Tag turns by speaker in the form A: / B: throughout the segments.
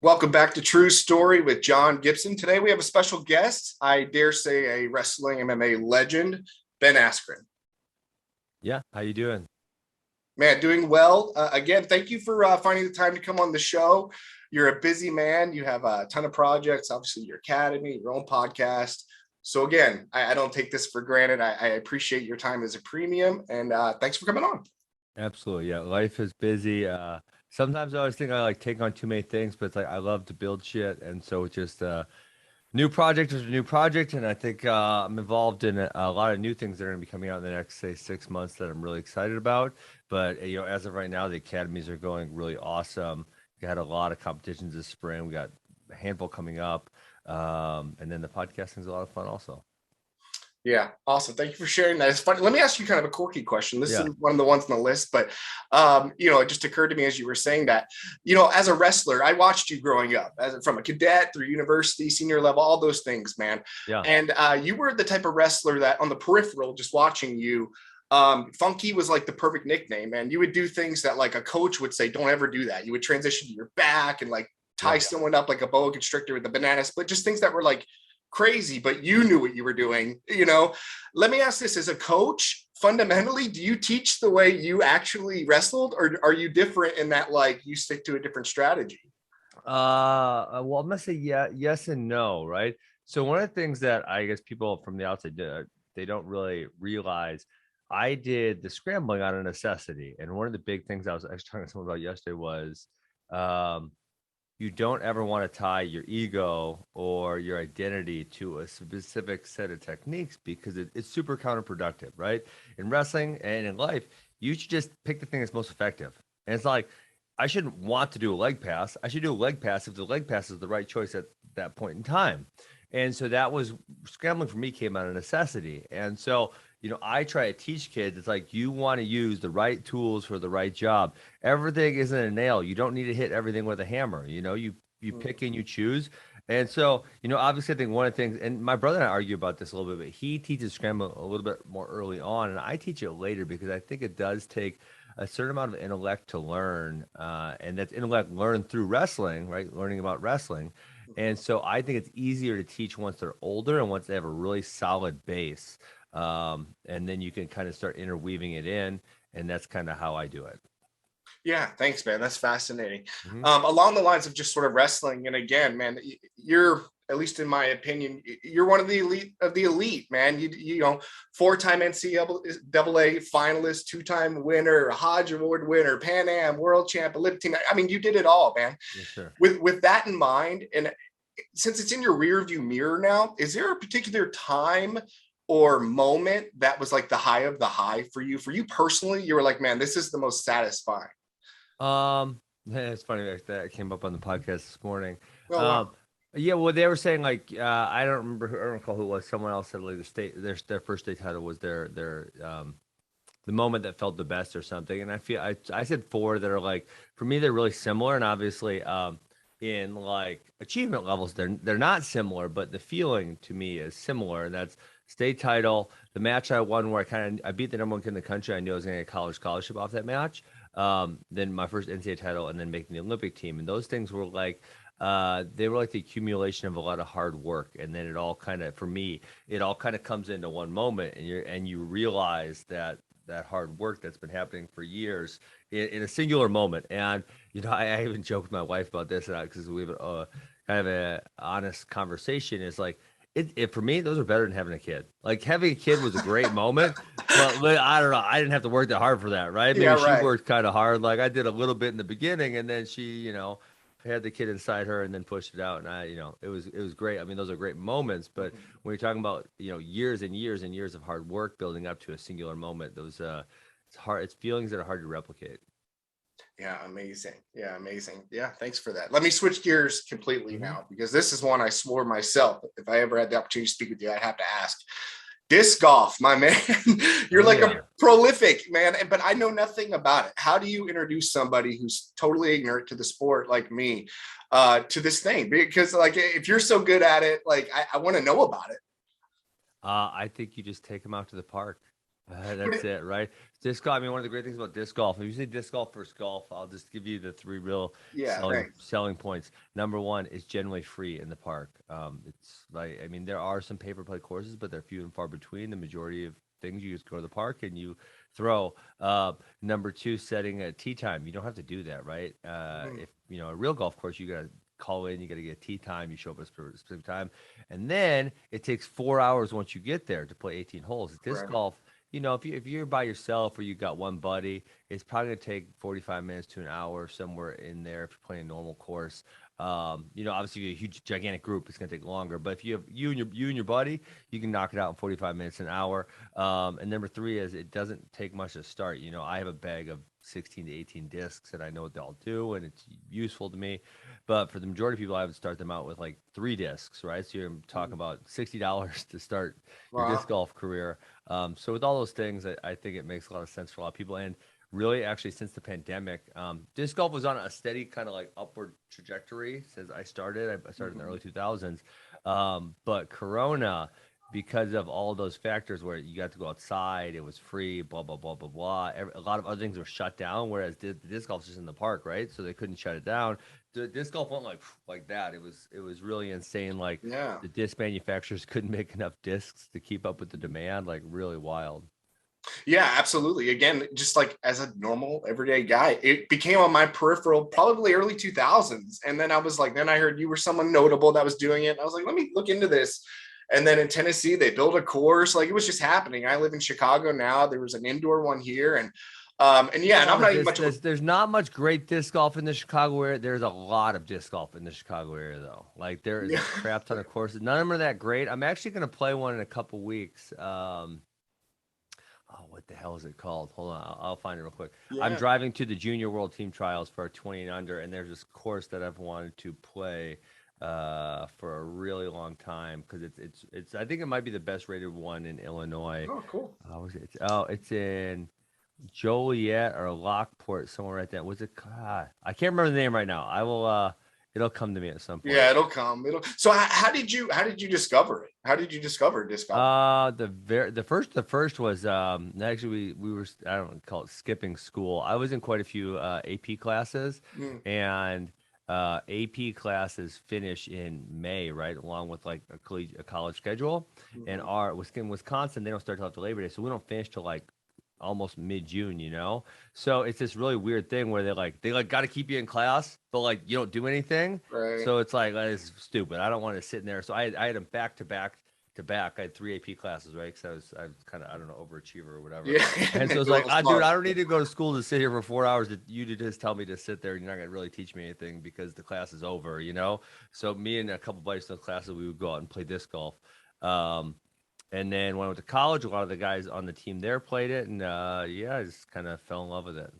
A: Welcome back to True Story with John Gibson. Today we have a special guest, I dare say a wrestling MMA legend, Ben Askren.
B: Yeah, how you doing?
A: Man, doing well. Again, thank you for finding the time to come on the show. You're a busy man. You have a ton of projects, obviously your academy, your own podcast. So again, I don't take this for granted. I appreciate your time as a premium, and thanks for coming on.
B: Absolutely. Yeah, life is busy. Sometimes I always think I like take on too many things, but it's like I love to build shit, and so it's just new project is a new project, and I think I'm involved in a lot of new things that are going to be coming out in the next, say, 6 months that I'm really excited about. But as of right now, the academies are going really awesome. We had a lot of competitions this spring. We got a handful coming up, and then the podcasting is a lot of fun also.
A: Yeah, awesome. Thank you for sharing that. It's funny. Let me ask you kind of a quirky question. This
B: Yeah.
A: is one of the ones on the list, but it just occurred to me as you were saying that, as a wrestler, I watched you growing up from a cadet through university, senior level, all those things, man.
B: Yeah.
A: And you were the type of wrestler that on the peripheral, just watching you, funky was like the perfect nickname, man. You would do things that like a coach would say, don't ever do that. You would transition to your back and like tie someone up like a boa constrictor with a banana split, just things that were like crazy, but you knew what you were doing. Let me ask this: as a coach, fundamentally, do you teach the way you actually wrestled, or are you different in that like you stick to a different strategy?
B: Well, I'm gonna say yes and no, right? So one of the things that I guess people from the outside they don't really realize, I did the scrambling out of necessity, and one of the big things I was actually talking to someone about yesterday was, you don't ever want to tie your ego or your identity to a specific set of techniques because it's super counterproductive, right? In wrestling and in life, you should just pick the thing that's most effective. And it's like, I shouldn't want to do a leg pass. I should do a leg pass if the leg pass is the right choice at that point in time. And so that was scrambling for me came out of necessity. And so, I try to teach kids, it's like you want to use the right tools for the right job. Everything isn't a nail. You don't need to hit everything with a hammer. You pick and you choose. And so, obviously I think one of the things, and my brother and I argue about this a little bit, but he teaches scrambling a little bit more early on, and I teach it later because I think it does take a certain amount of intellect to learn, and that's intellect learned through wrestling, right? Learning about wrestling. And so I think it's easier to teach once they're older and once they have a really solid base. And then you can kind of start interweaving it in, and that's kind of how I do it.
A: Yeah, thanks, man. That's fascinating.
B: Mm-hmm.
A: Along the lines of just sort of wrestling, and again, man, you're, at least in my opinion, you're one of the elite of the elite, man. Four-time NCAA finalist, two-time winner, Hodge Award winner, Pan Am, world champ, Olympic team. I mean, you did it all, man.
B: Yes, sir.
A: With that in mind, and since it's in your rear view mirror now, is there a particular time or moment that was like the high of the high for you? For you personally, you were like, man, this is the most satisfying.
B: It's funny that came up on the podcast this morning.
A: Oh, wow.
B: Yeah, well, they were saying like I don't recall who it was. Someone else said like their first state title was their the moment that felt the best or something. And I said four that are like, for me they're really similar, and obviously in like achievement levels they're not similar, but the feeling to me is similar. And that's state title, the match I won where I beat the number one kid in the country. I knew I was going to get a college scholarship off that match. Then my first NCAA title, and then making the Olympic team. And those things were like, they were like the accumulation of a lot of hard work. And then it all kind of, for me, it all kind of comes into one moment, and you realize that hard work that's been happening for years in a singular moment. And, I even joked with my wife about this because we have a kind of an honest conversation. Is like, it for me, those are better than having a kid. Like having a kid was a great moment, but I don't know. I didn't have to work that hard for that, right? Maybe she worked kind of hard. Like I did a little bit in the beginning, and then she, had the kid inside her and then pushed it out. And it was great. I mean, those are great moments. But when you're talking about, years and years and years of hard work building up to a singular moment, those it's hard. It's feelings that are hard to replicate.
A: Yeah, amazing. Yeah, amazing. Yeah, thanks for that. Let me switch gears completely now, because this is one I swore myself, if I ever had the opportunity to speak with you, I'd have to ask. Disc golf, my man. You're a prolific man, but I know nothing about it. How do you introduce somebody who's totally ignorant to the sport like me to this thing? Because like, if you're so good at it, like I want to know about it.
B: I think you just take them out to the park. That's it, right? Disc golf. I mean, one of the great things about disc golf, if you say disc golf versus golf, I'll just give you the three real
A: Yeah,
B: selling
A: thanks.
B: selling points. Number one is generally free in the park. It's like, I mean, there are some pay per play courses, but they're few and far between. The majority of things you just go to the park and you throw. Number two, setting a tee time. You don't have to do that, right?
A: Mhm.
B: If you know a real golf course, you gotta call in, you gotta get a tee time, you show up at a specific time, and then it takes 4 hours once you get there to play 18 holes. Disc
A: Right.
B: golf, you know, if you're by yourself or you got one buddy, it's probably gonna take 45 minutes to an hour somewhere in there if you're playing a normal course. You know, obviously if you're a huge gigantic group, it's gonna take longer. But if you have you and your buddy, you can knock it out in 45 minutes, an hour. And number three is it doesn't take much to start. You know, I have a bag of 16 to 18 discs and I know what they all do and it's useful to me. But for the majority of people, I would start them out with like 3 discs, right? So you're talking
A: Mhm.
B: about $60 to start your disc
A: Wow.
B: golf career. So with all those things, I think it makes a lot of sense for a lot of people. And really, actually, since the pandemic, disc golf was on a steady kind of like upward trajectory since I started. I started in the
A: Mhm.
B: early 2000s. But Corona, because of all those factors where you got to go outside, it was free, blah, blah, blah, blah, blah. A lot of other things were shut down, whereas the disc golf's just in the park, right? So they couldn't shut it down. The disc golf went like that. It was really insane. Like
A: Yeah.
B: the disc manufacturers couldn't make enough discs to keep up with the demand, like really wild.
A: Yeah, absolutely. Again, just like as a normal everyday guy, it became on my peripheral probably early 2000s. And then I was like, then I heard you were someone notable that was doing it. And I was like, let me look into this. And then in Tennessee, they built a course. Like it was just happening. I live in Chicago now. There was an indoor one here. And
B: There's
A: yeah,
B: a
A: and
B: lot
A: I'm
B: of
A: not even
B: disc.
A: much of a
B: There's not much great disc golf in the Chicago area. There's a lot of disc golf in the Chicago area, though. Like there is
A: yeah.
B: a crap ton of courses. None of them are that great. I'm actually going to play one in a couple weeks. Oh, what the hell is it called? Hold on, I'll find it real quick. I'm
A: Yeah.
B: driving to the Junior World Team Trials for 20 and under, and there's this course that I've wanted to play for a really long time because it's I think it might be the best rated one in Illinois.
A: Oh, cool.
B: Oh, it's in Joliet or Lockport, somewhere right there. Was it? I can't remember the name right now. I will. It'll come to me at some point.
A: Yeah, it'll come. It'll. So how did you discover it? How did you discover disc golf?
B: The first was actually we were, I don't call it skipping school. I was in quite a few AP classes,
A: Mm,
B: and AP classes finish in May, right, along with like a college schedule. And
A: mhm.
B: our in Wisconsin, they don't start till after Labor Day, so we don't finish till like almost mid-June, you know. So it's this really weird thing where they got to keep you in class, but like you don't do anything.
A: Right.
B: So it's like it's stupid. I don't want to sit in there. So I had them back to back to back. I had 3 AP classes, right? Because I was kind of, I don't know, overachiever or whatever.
A: Yeah.
B: And so it's
A: Maybe a
B: like,
A: little
B: dude,
A: smart.
B: I don't need to go to school to sit here for 4 hours. You to just tell me to sit there, and you're not gonna really teach me anything because the class is over, you know. So me and a couple buddies in the classes, we would go out and play disc golf. Um, and then when I went to college, a lot of the guys on the team there played it, and yeah, I just kind of fell in love with it.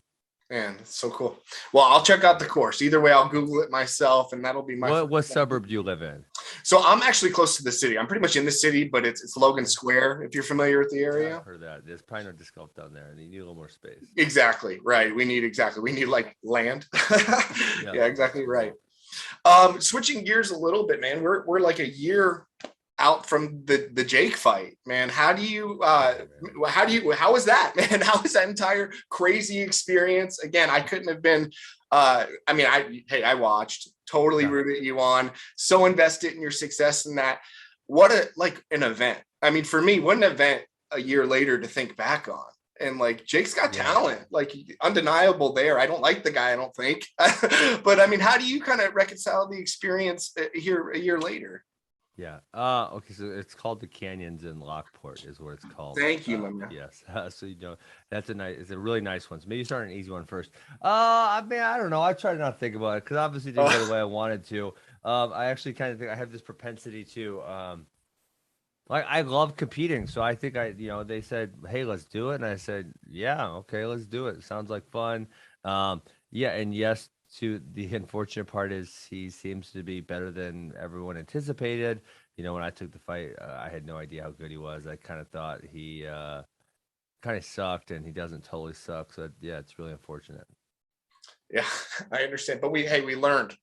A: Man, it's so cool. Well, I'll check out the course. Either way, I'll Google it myself, and that'll be my
B: What
A: first
B: what
A: step.
B: suburb do you live in?
A: So I'm actually close to the city. I'm pretty much in the city, but it's Logan
B: Okay.
A: Square, if you're familiar with the
B: Yeah, I've
A: area.
B: heard that. There's probably no disc golf down there, and you need a little more space.
A: Exactly. Right. We need like land.
B: Yeah,
A: Yeah,
B: that's
A: exactly right.
B: cool.
A: Switching gears a little bit, man. We're like a year out from the Jake fight, man.
B: Yeah, man.
A: How was that, man? How was that entire crazy experience? Again, I couldn't have been I mean, I watched, totally
B: Yeah.
A: rooted you on, so invested in your success in that. What a like an event. I mean, for me, what an event a year later to think back on. And like Jake's got
B: Yeah.
A: talent, like undeniable there. I don't like the guy, I don't think. But I mean, how do you kind of reconcile the experience here a year later?
B: Yeah. Okay. So it's called the Canyons in Lockport, is what it's called.
A: Thank you, my man.
B: Yes. So you know it's a really nice one. So maybe start an easy one first. I mean, I don't know. I try to not think about it because obviously it didn't go the way I wanted to. I actually kind of think I have this propensity to like I love competing. So I think they said, "Hey, let's do it," and I said, "Yeah, okay, let's do it. Sounds like fun." Yeah, and yes. To the unfortunate part is he seems to be better than everyone anticipated. You know, when I took the fight, I had no idea how good he was. I kind of thought he kind of sucked, and he doesn't totally suck. So yeah, it's really unfortunate.
A: Yeah, I understand. But we learned.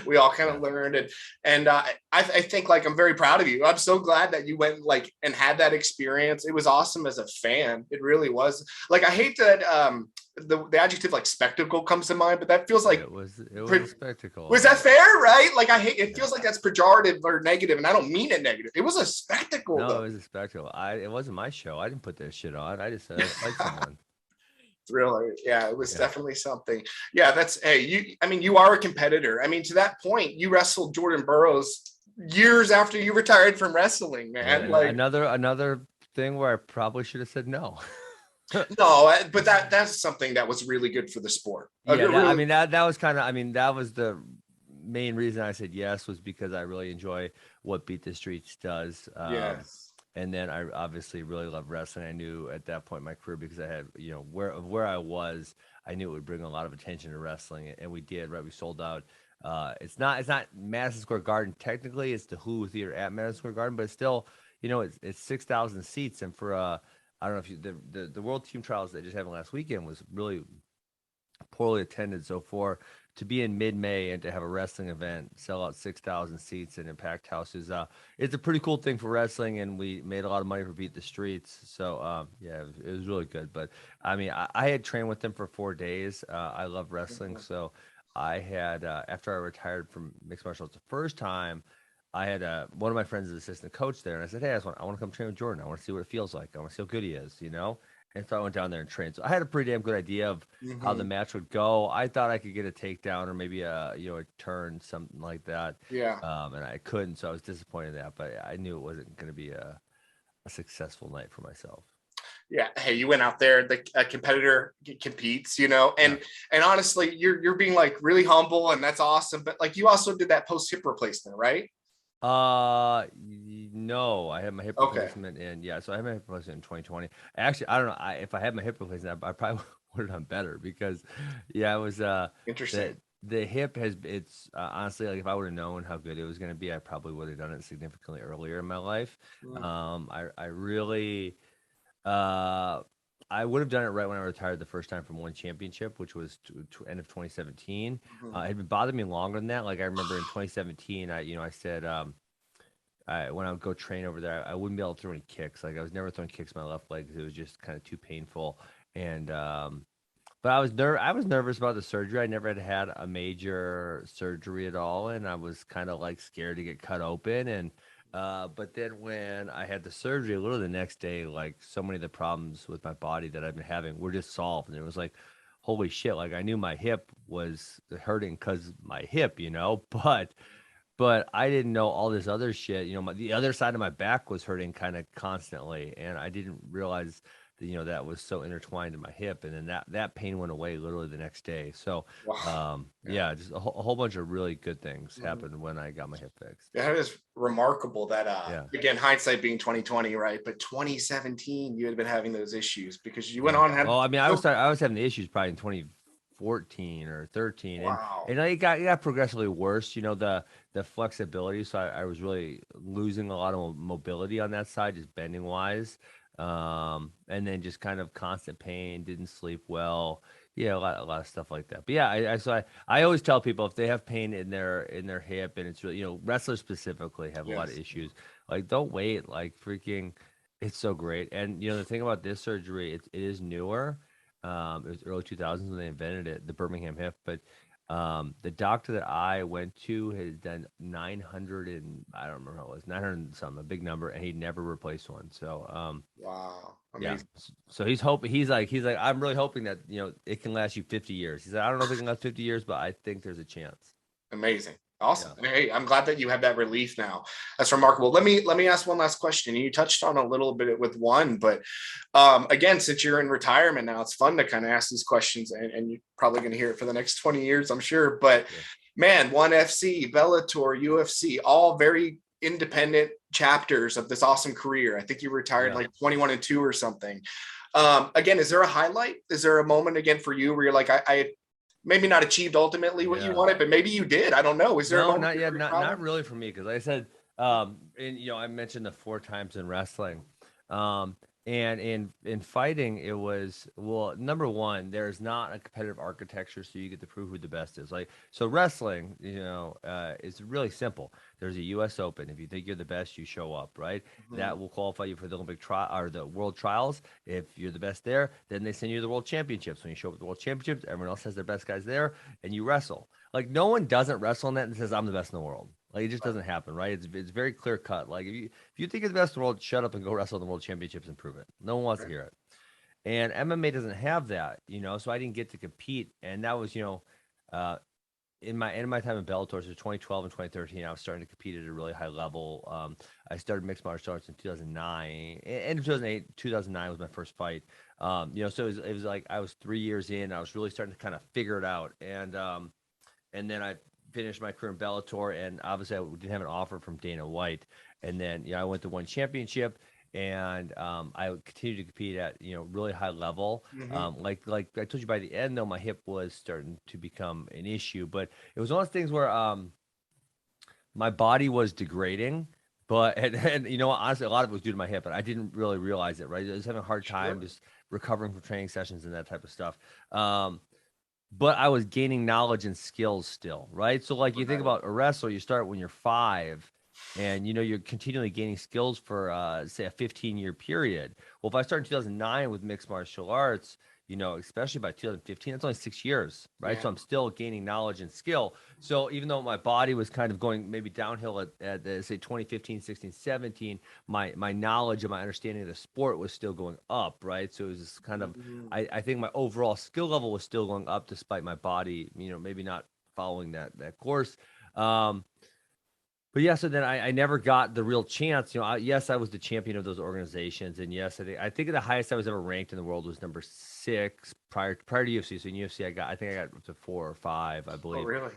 A: We all kind of learned. And I think like I'm very proud of you. I'm so glad that you went like and had that experience. It was awesome as a fan. It really was. Like I hate that the adjective like spectacle comes to mind, but that feels like
B: it was a spectacle.
A: Was that fair? Right? Like I hate it feels like that's pejorative or negative, and I don't mean it negative. It was a spectacle.
B: No,
A: though.
B: it was a spectacle. It wasn't my show. I didn't put that shit on. I just said I'd fight someone.
A: Thriller. Yeah, it was definitely something. Yeah, that's I mean, you are a competitor. I mean, to that point, you wrestled Jordan Burroughs years after you retired from wrestling, man.
B: Yeah,
A: like
B: another thing where I probably should have said no.
A: No, but that's something that was really good for the sport.
B: Yeah, I mean that was kind of, I mean, that was the main reason I said yes, was because I really enjoy what Beat the Streets does.
A: Yes.
B: And then I obviously really love wrestling. I knew at that point in my career, because I had, you know, where I was, I knew it would bring a lot of attention to wrestling, and we did, right? We sold out. It's not Madison Square Garden technically. It's the Hulu Theater at Madison Square Garden, but it's still, you know, it's 6,000 seats, and for I don't know if you the World Team Trials that just happened last weekend was really poorly attended. So to be in mid-May and to have a wrestling event sell out 6,000 seats and in packed houses, it's a pretty cool thing for wrestling, and we made a lot of money for Beat the Streets. So yeah, it was really good. But I mean, I had trained with them for 4 days. I love wrestling, so I had after I retired from mixed martial arts the first time, I had one of my friends is assistant coach there, and I said, hey, I want to come train with Jordan. I want to see what it feels like. I want to see how good he is, you know? And so I went down there and trained. So I had a pretty damn good idea of how the match would go. I thought I could get a takedown or maybe a turn, something like that.
A: Yeah.
B: And I couldn't, so I was disappointed in that. But I knew it wasn't going to be a successful night for myself.
A: Yeah. Hey, you went out there. A competitor competes, you know, and honestly, you're being like really humble, and that's awesome. But like you also did that post hip replacement, right?
B: No, I had my hip replacement so I had my hip replacement in 2020. Actually, I don't know. If I had my hip replacement, I probably would have done better, because it was
A: interesting.
B: The hip it's honestly, like, if I would have known how good it was going to be, I probably would have done it significantly earlier in my life. I really I would have done it right when I retired the first time from Onechampionship, which was end of 2017. It had been bothering me longer than that. Like I remember in 2017, I said when I would go train over there, I wouldn't be able to throw any kicks. Like I was never throwing kicks in my left leg because it was just kind of too painful. And but I was nervous about the surgery. I never had a major surgery at all, and I was kind of like scared to get cut open. And but then when I had the surgery, literally the next day, like so many of the problems with my body that I've been having were just solved. And it was like, holy shit. Like I knew my hip was hurting because my hip, but I didn't know all this other shit. The other side of my back was hurting kind of constantly. And I didn't realize that, that was so intertwined in my hip. And then that pain went away literally the next day. So, just a whole bunch of really good things happened when I got my hip fixed.
A: Yeah, it is remarkable that, again, hindsight being 2020, right? But 2017, you had been having those issues because you went on.
B: I mean, I was having the issues probably in 2014 or 13.
A: Wow.
B: And it got progressively worse, the flexibility. So I was really losing a lot of mobility on that side, just bending wise. And then just kind of constant pain, didn't sleep well. Yeah, a lot of stuff like that. But yeah, I always tell people if they have pain in their hip, and it's really, wrestlers specifically have a lot of issues. Like, don't wait. Like, freaking, it's so great. And the thing about this surgery, it is newer. It was early 2000s when they invented it, the Birmingham hip. But the doctor that I went to has done 900 and I don't remember how it was, 900 something, a big number, and he never replaced one. So
A: wow, amazing.
B: Yeah. So he's hoping, he's like, I'm really hoping that it can last you 50 years. He said, I don't know if it can last 50 years, but I think there's a chance.
A: Amazing. Awesome. Yeah. Hey, I'm glad that you have that relief now. That's remarkable. Let me ask one last question. You touched on a little bit with one, but again, since you're in retirement now, it's fun to kind of ask these questions, and you're probably going to hear it for the next 20 years, I'm sure. But man, ONE FC, Bellator, UFC, all very independent chapters of this awesome career. I think you retired like 21-2 or something. Again, is there a highlight? Is there a moment again for you where you're like, I maybe not achieved ultimately what you wanted, but maybe you did. I don't know. Is there
B: no, not yet. Not really for me. Cause like I said, and I mentioned the 4 times in wrestling. And in fighting, it was, well, number one, there's not a competitive architecture, so you get to prove who the best is. Like, so wrestling, is really simple. There's a U.S. Open. If you think you're the best, you show up, right?
A: Mhm.
B: That will qualify you for the Olympic trial or the World Trials. If you're the best there, then they send you to the World Championships. When you show up at the World Championships, everyone else has their best guys there, and you wrestle. Like, no one doesn't wrestle in that and says I'm the best in the world. Like, it just doesn't happen, right? It's very clear cut. Like, if you think you're the best in the world, shut up and go wrestle in the World Championships and prove it. No one wants to
A: Right.
B: hear it. And MMA doesn't have that, so I didn't get to compete. And that was, uh, in my time in Bellator, so 2012 and 2013, I was starting to compete at a really high level. I started mixed martial arts in 2009. And in 2008, 2009 was my first fight. So it was like I was 3 years in. I was really starting to kind of figure it out. And then I finished my career in Bellator, and obviously I didn't have an offer from Dana White. And then I went to Onechampionship, and I continued to compete at really high level.
A: Mhm.
B: Like I told you, by the end though, my hip was starting to become an issue, but it was one of those things where my body was degrading. But and honestly, a lot of it was due to my hip, and I didn't really realize it. Right, I was having a hard time
A: Sure.
B: just recovering from training sessions and that type of stuff. But I was gaining knowledge and skills still, right? So like you think
A: Right.
B: about a wrestler, you start when you're 5, and you're continually gaining skills for say a 15-year period. Well, if I started in 2009 with mixed martial arts, especially by 2015, that's only 6 years, right?
A: Yeah.
B: So I'm still gaining knowledge and skill. So even though my body was kind of going maybe downhill at say 2015, 16, 17, my knowledge and my understanding of the sport was still going up, right? So it was just kind of,
A: Mhm.
B: I think my overall skill level was still going up despite my body, maybe not following that course. Um, but yeah, so then I never got the real chance. Yes, I was the champion of those organizations, and yes, I think the highest I was ever ranked in the world was number 6 prior to UFC. So in UFC, I think I got up to 4 or 5, I
A: Oh,
B: believe,
A: really?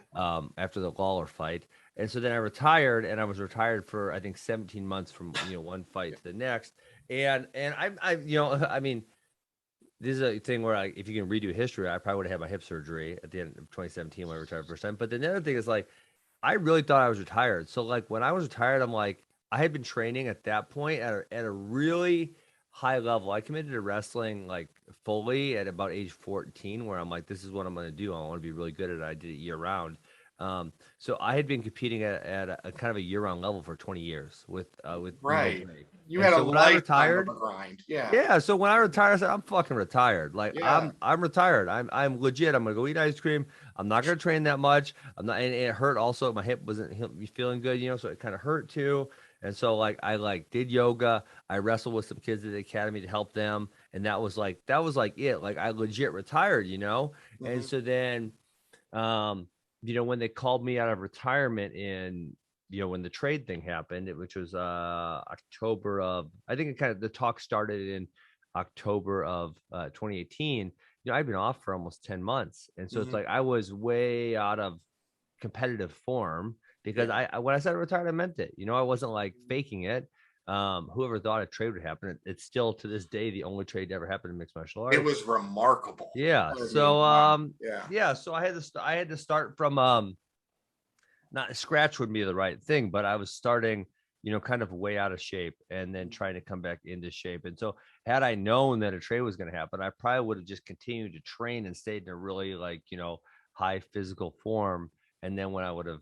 B: after the Lawler fight. And so then I retired, and I was retired for I think 17 months from one fight
A: Yeah.
B: to the next. And I I mean, this is a thing where if you can redo history, I probably would have had my hip surgery at the end of 2017 when I retired first time. But then the other thing is like, I really thought I was retired. So like when I was retired, I'm like, I had been training at that point at a really high level. I committed to wrestling like fully at about age 14, where I'm like, this is what I'm going to do. I want to be really good at it. I did it year round. So I had been competing at a kind of a year-round level for 20 years with no
A: Right.
B: break.
A: You
B: And
A: had a
B: so when I
A: lifetime of
B: retired,
A: a grind. Yeah.
B: yeah, so when I retired, I said, I'm fucking retired. Like
A: Yeah.
B: I'm retired. I'm legit. I'm gonna go eat ice cream. I'm not gonna train that much. I'm not, and it hurt also. My hip wasn't feeling good, so it kind of hurt too. And so like I like did yoga. I wrestled with some kids at the academy to help them, and that was like it. Like I legit retired. And
A: Mhm.
B: so then um, when they called me out of retirement in, when the trade thing happened, which was October of, I think it kind of the talk started in October of 2018. I've been off for almost 10 months. And so it's
A: Mhm.
B: like I was way out of competitive form because
A: Yeah.
B: when I said retired, I meant it. I wasn't like faking it. Whoever thought a trade would happen, it's still to this day the only trade to ever happen in mixed martial
A: It
B: arts.
A: was remarkable.
B: Yeah.
A: I mean,
B: So
A: wow. Yeah.
B: yeah, so I had to start from not scratch would be the right thing, but I was starting, kind of way out of shape and then trying to come back into shape. And so had I known that a trade was going to happen, I probably would have just continued to train and stayed in a really like, high physical form. And then when I would have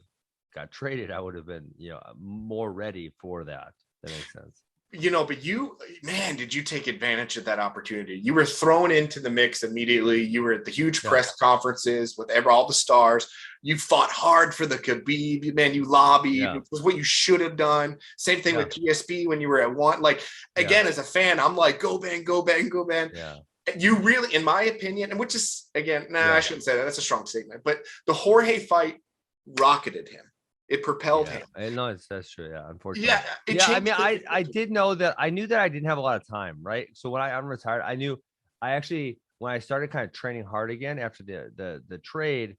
B: got traded, I would have been, more ready for that. That makes sense.
A: But man, did you take advantage of that opportunity? You were thrown into the mix immediately. You were at the huge
B: Yeah.
A: press conferences with all the stars. You fought hard for the Khabib, man. You lobbied.
B: Yeah.
A: It was what you should have done. Same thing
B: Yeah.
A: with GSP when you were at one. Like,
B: Yeah.
A: again, as a fan, I'm like, go bang, go bang, go bang.
B: Yeah.
A: You really, in my opinion, and which is, again, nah, I
B: Yeah.
A: shouldn't say that. That's a strong statement. But the Jorge fight rocketed him. It propelled
B: Yeah,
A: him.
B: I know that's true. Yeah, unfortunately.
A: Yeah, it
B: Yeah, I mean,
A: changed the
B: I
A: trajectory.
B: did know that I knew that I didn't have a lot of time, right? So when I'm retired, I knew I actually when I started kind of training hard again after the trade,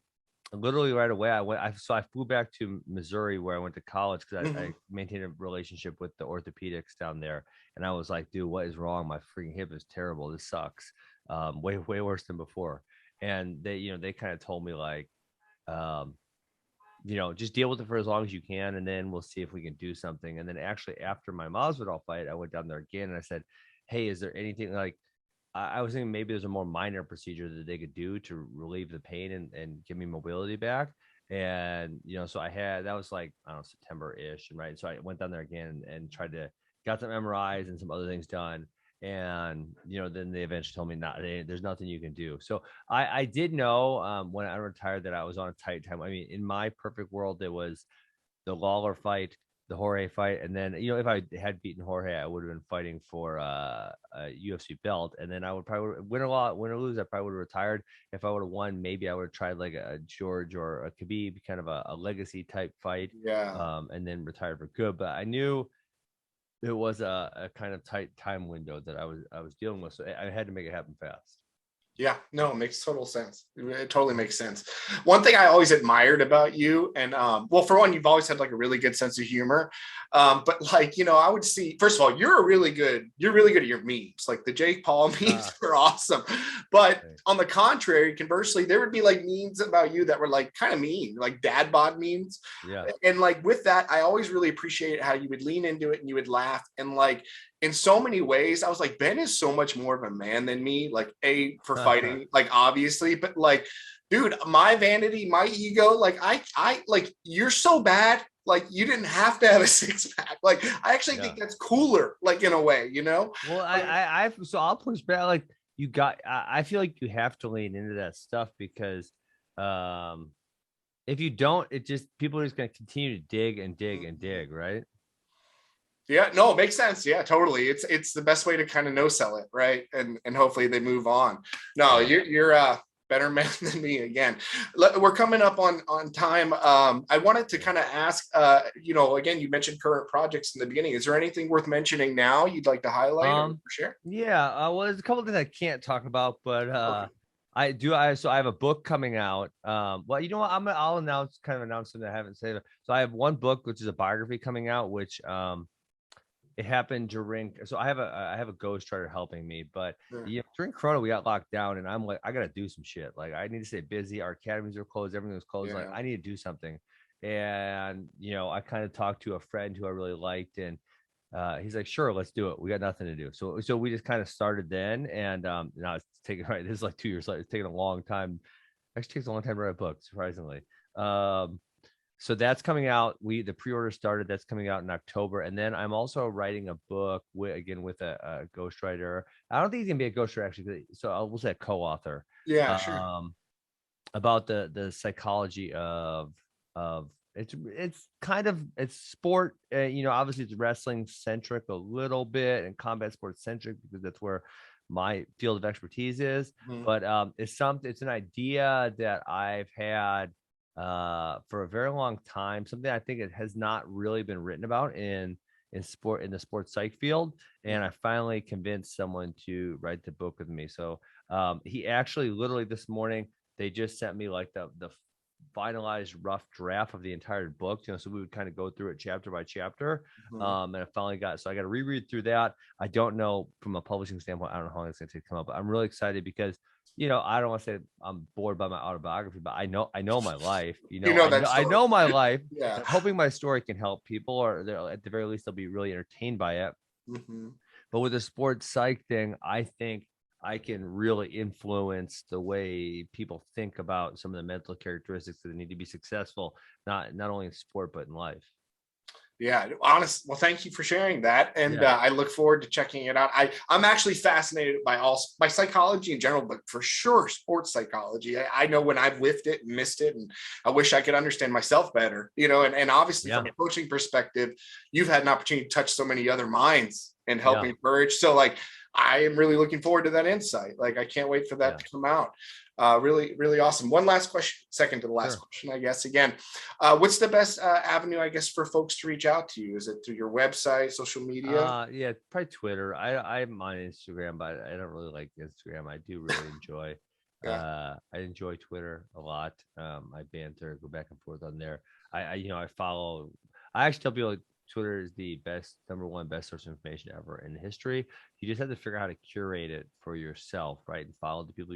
B: literally right away I flew back to Missouri where I went to college because I
A: Mhm.
B: maintained a relationship with the orthopedics down there, and I was like, dude, what is wrong? My freaking hip is terrible. This sucks. Way worse than before. And they kind of told me like. Um, just deal with it for as long as you can, and then we'll see if we can do something. And then actually, after my Masvidal fight, I went down there again and I said, hey, is there anything like I was thinking maybe there's a more minor procedure that they could do to relieve the pain and give me mobility back. And, so that was like, I don't know, September-ish. Right. So I went down there again and tried to got some MRIs and some other things done. And, then they eventually told me there's nothing you can do. So I did know when I retired that I was on a tight time. I mean, in my perfect world, it was the Lawler fight, the Jorge fight, and then if I had beaten Jorge, I would have been fighting for a UFC belt, and then I would probably win or lose. I probably would have retired. If I would have won, maybe I would have tried like a George or a Khabib, kind of a legacy type fight,
A: Yeah.
B: and then retired for good. But I knew it was a kind of tight time window that I was dealing with, so I had to make it happen fast.
A: Yeah, no, it makes total sense. It totally makes sense. One thing I always admired about you, and well, for one, you've always had like a really good sense of humor. But like, I would see, first of all, you're really good at your memes. Like the Jake Paul memes are awesome. But on the contrary, conversely, there would be like memes about you that were like kind of mean, like dad bod memes.
B: Yeah.
A: And like with that, I always really appreciated how you would lean into it and you would laugh. And like in so many ways, I was like, Ben is so much more of a man than me, like for fighting, like obviously, but like, dude, my vanity, my ego, like I like, you're so bad. Like you didn't have to have a six pack. Like I actually think that's cooler, like in a way,
B: Well, so I'll push back. Like I feel like you have to lean into that stuff because, if you don't, people are just going to continue to dig and dig and dig, right?
A: Yeah, no, it makes sense. Yeah, totally. It's the best way to kind of no sell it, right? And hopefully they move on. No, you're a better man than me again. We're coming up on time. I wanted to kind of ask, again, you mentioned current projects in the beginning. Is there anything worth mentioning now you'd like to highlight or share?
B: Yeah, well, there's a couple of things I can't talk about, but
A: Okay.
B: So I have a book coming out. Well, you know what? I'll announce something that I haven't said. So I have one book, which is a biography coming out, which it happened during, so I have a ghostwriter helping me, but during Corona we got locked down and I'm like, I gotta do some shit. Like I need to stay busy. Our academies are closed, everything was closed. Like I need to do something. And I kind of talked to a friend who I really liked, and he's like, sure, let's do it. We got nothing to do. So we just kind of started then, and now it's taking this is like 2 years later. It's taking a long time. Actually takes a long time to write a book, surprisingly. So that's coming out. The pre-order started. That's coming out in October, and then I'm also writing a book with a ghostwriter. I don't think he's gonna be a ghostwriter actually. So we'll say a co-author.
A: Yeah, sure.
B: About the psychology of it's kind of sport. Obviously it's wrestling centric a little bit and combat sports centric because that's where my field of expertise is. Mm-hmm. But it's an idea that I've had for a very long time, something I think it has not really been written about in the sports psych field, and I finally convinced someone to write the book with me. So he actually literally this morning they just sent me like the finalized rough draft of the entire book, so we would kind of go through it chapter by chapter. And I finally got I got to reread through that. I don't know from a publishing standpoint, I don't know how long it's going to take to come out, but I'm really excited because I don't want to say I'm bored by my autobiography, but I know my life. I know my life.
A: Yeah.
B: I'm hoping my story can help people, or at the very least they'll be really entertained by it. But with the sports psych thing, I think I can really influence the way people think about some of the mental characteristics that need to be successful, not only in sport but in life.
A: Yeah, honest. Well, thank you for sharing that, and I look forward to checking it out. I'm actually fascinated by psychology in general, but for sure sports psychology. I know when I've lived it and missed it, and I wish I could understand myself better. And obviously from a coaching perspective, you've had an opportunity to touch so many other minds and help encourage. So like, I am really looking forward to that insight. Like, I can't wait for that to come out. Really, really awesome. One last question, second to the last question, I guess. Again, what's the best avenue, I guess, for folks to reach out to you? Is it through your website, social media?
B: Yeah, probably Twitter. I'm on Instagram, but I don't really like Instagram. I do really enjoy. I enjoy Twitter a lot. I banter, go back and forth on there. I follow. I actually tell people Twitter is the number one best source of information ever in history. You just have to figure out how to curate it for yourself, right? And follow the people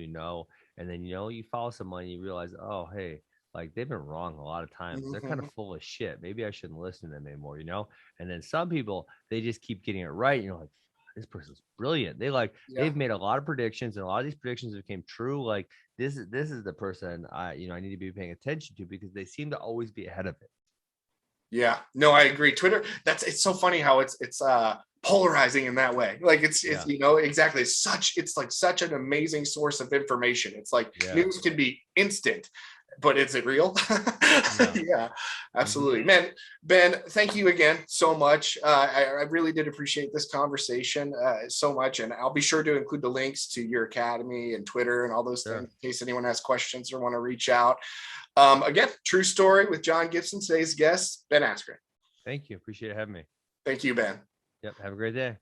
B: and then you follow someone and you realize, oh, hey, like they've been wrong a lot of times. They're kind of full of shit. Maybe I shouldn't listen to them anymore, And then some people, they just keep getting it right. And you're like, this person's brilliant. They've made a lot of predictions, and a lot of these predictions became true. Like this is the person I need to be paying attention to, because they seem to always be ahead of it.
A: Yeah, no, I agree. Twitter, it's so funny how it's polarizing in that way. Like it's exactly. It's like such an amazing source of information. It's like news can be instant, but is it real? Yeah, absolutely. Man, Ben, thank you again so much. I really did appreciate this conversation so much, and I'll be sure to include the links to your academy and Twitter and all those things in case anyone has questions or want to reach out. Again, True Story with John Gibson. Today's guest, Ben Askren.
B: Thank you. Appreciate having me.
A: Thank you, Ben.
B: Yep. Have a great day.